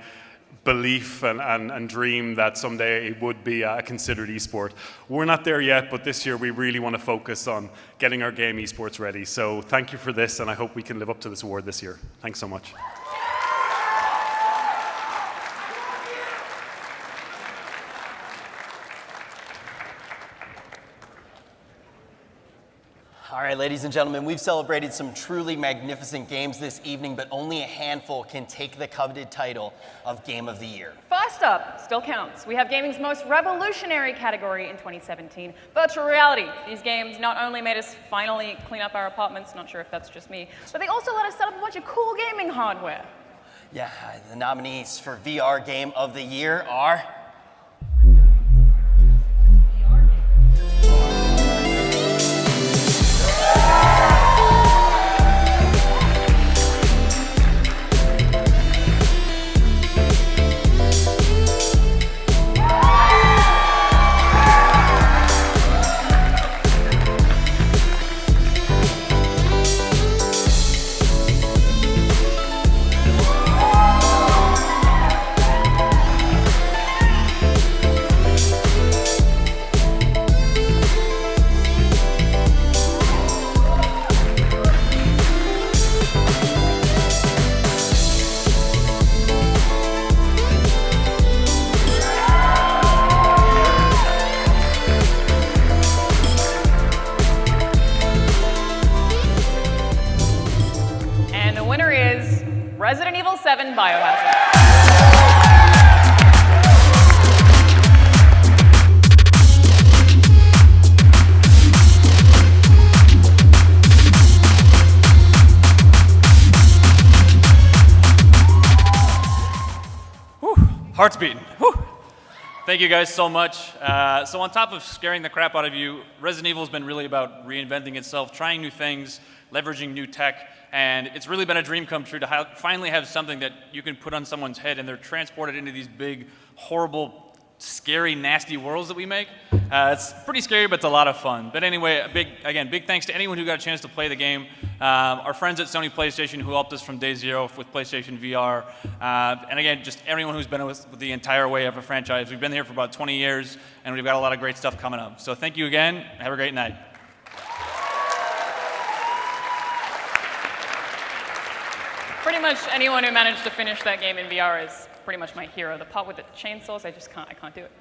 belief and dream that someday it would be a considered esport. We're not there yet, but this year we really want to focus on getting our game esports ready. So thank you for this, and I hope we can live up to this award this year. Thanks so much. All right, ladies and gentlemen, we've celebrated some truly magnificent games this evening, but only a handful can take the coveted title of Game of the Year. First up, still counts. We have gaming's most revolutionary category in 2017, virtual reality. These games not only made us finally clean up our apartments, not sure if that's just me, but they also let us set up a bunch of cool gaming hardware. Yeah, the nominees for VR Game of the Year are... Resident Evil 7 Biohazard. Heart's beating. Whew. Thank you guys so much. So on top of scaring the crap out of you, Resident Evil has been really about reinventing itself, trying new things, leveraging new tech, and it's really been a dream come true to finally have something that you can put on someone's head and they're transported into these big, horrible, scary, nasty worlds that we make. It's pretty scary, but it's a lot of fun. But anyway, big thanks to anyone who got a chance to play the game. Our friends at Sony PlayStation who helped us from day zero with PlayStation VR. And again, just everyone who's been with the entire way of the franchise. We've been here for about 20 years, and we've got a lot of great stuff coming up. So thank you again. Have a great night. Pretty much anyone who managed to finish that game in VR is pretty much my hero. The part with the chainsaws, I can't do it.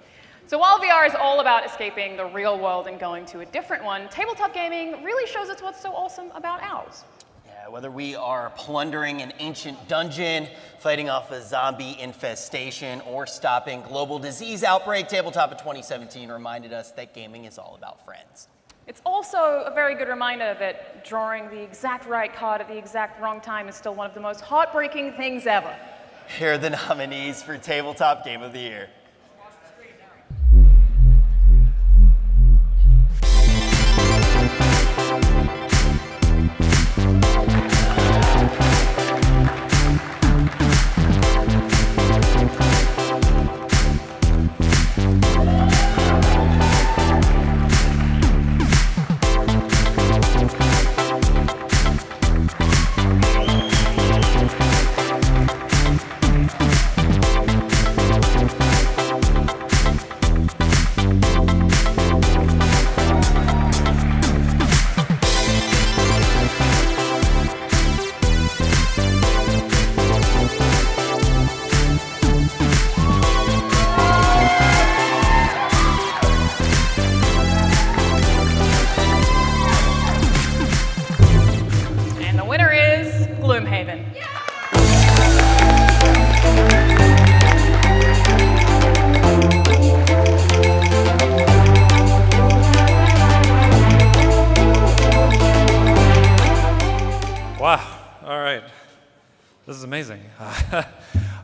So while VR is all about escaping the real world and going to a different one, tabletop gaming really shows us what's so awesome about ours. Yeah, whether we are plundering an ancient dungeon, fighting off a zombie infestation, or stopping global disease outbreak, Tabletop of 2017 reminded us that gaming is all about friends. It's also a very good reminder that drawing the exact right card at the exact wrong time is still one of the most heartbreaking things ever. Here are the nominees for Tabletop Game of the Year.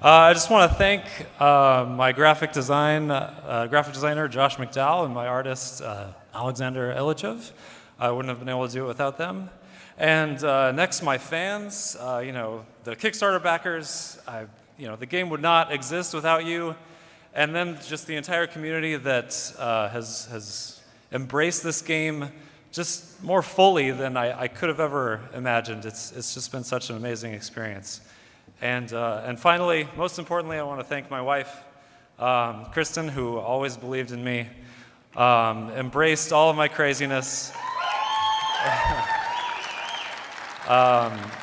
I just want to thank my graphic designer, Josh McDowell, and my artist, Alexander Elichev. I wouldn't have been able to do it without them. And next, my fans, you know, the Kickstarter backers. You know, the game would not exist without you. And then just the entire community that has embraced this game just more fully than I could have ever imagined. It's just been such an amazing experience. And finally, most importantly, I want to thank my wife, Kristen, who always believed in me, embraced all of my craziness.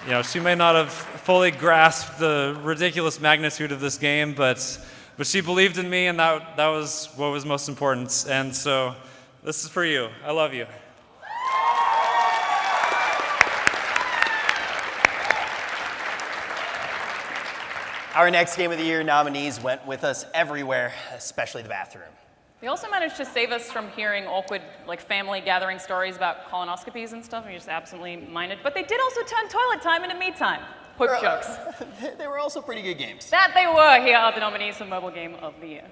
You know, she may not have fully grasped the ridiculous magnitude of this game, but she believed in me, and that was what was most important. And so, this is for you. I love you. Our next Game of the Year nominees went with us everywhere, especially the bathroom. They also managed to save us from hearing awkward, like, family gathering stories about colonoscopies and stuff. We just absolutely minded. But they did also turn toilet time into me time. Poop jokes. They were also pretty good games. That they were. Here are the nominees for Mobile Game of the Year.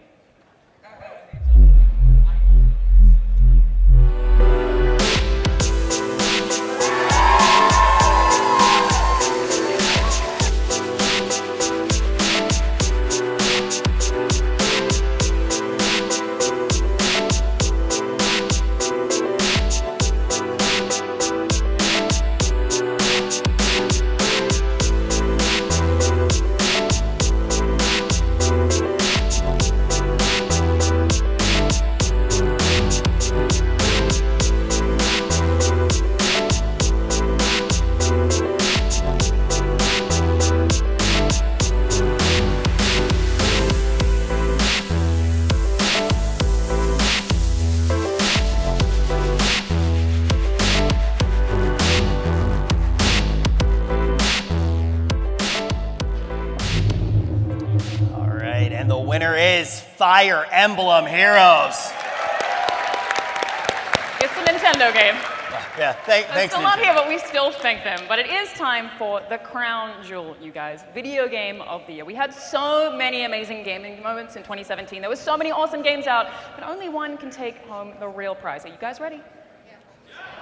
Fire Emblem Heroes. It's a Nintendo game. Yeah, thanks. They're still not here, but we still thank them. But it is time for the crown jewel, you guys. Video Game of the Year. We had so many amazing gaming moments in 2017. There were so many awesome games out, but only one can take home the real prize. Are you guys ready?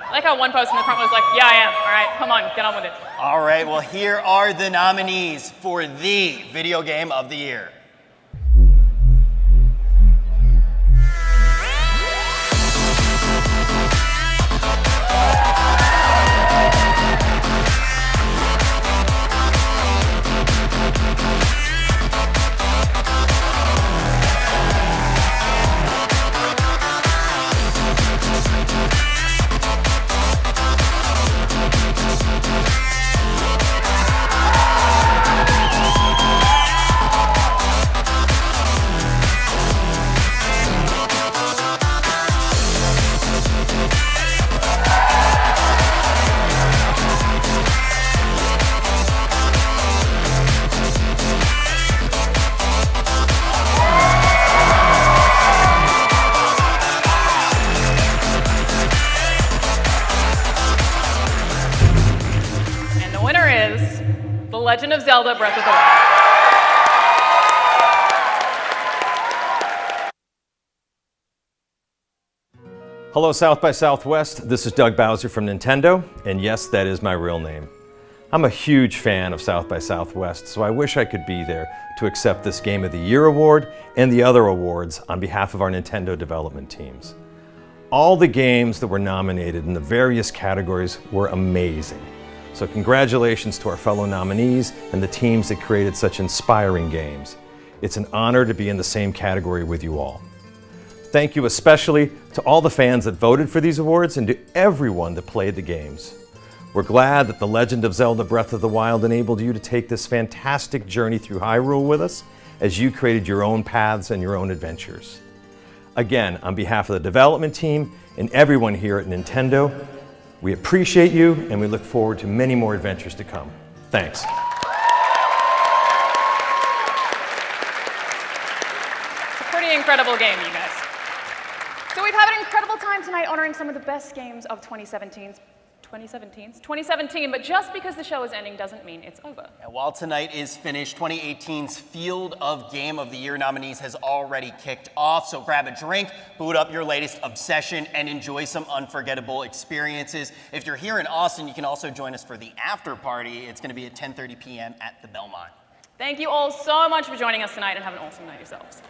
I like how one person in the front was like, yeah, I am. All right, come on, get on with it. All right, well, here are the nominees for the Video Game of the Year. Legend of Zelda: Breath of the Wild. Hello, South by Southwest. This is Doug Bowser from Nintendo, and yes, that is my real name. I'm a huge fan of South by Southwest, so I wish I could be there to accept this Game of the Year award and the other awards on behalf of our Nintendo development teams. All the games that were nominated in the various categories were amazing. So congratulations to our fellow nominees and the teams that created such inspiring games. It's an honor to be in the same category with you all. Thank you especially to all the fans that voted for these awards and to everyone that played the games. We're glad that The Legend of Zelda: Breath of the Wild enabled you to take this fantastic journey through Hyrule with us as you created your own paths and your own adventures. Again, on behalf of the development team and everyone here at Nintendo, we appreciate you, and we look forward to many more adventures to come. Thanks. It's a pretty incredible game, you guys. So we've had an incredible time tonight honoring some of the best games of 2017. 2017. It's 2017, but just because the show is ending doesn't mean it's over. And while tonight is finished, 2018's Field of Game of the Year nominees has already kicked off. So grab a drink, boot up your latest obsession, and enjoy some unforgettable experiences. If you're here in Austin, you can also join us for the after party. It's going to be at 10:30 p.m. at the Belmont. Thank you all so much for joining us tonight, and have an awesome night yourselves.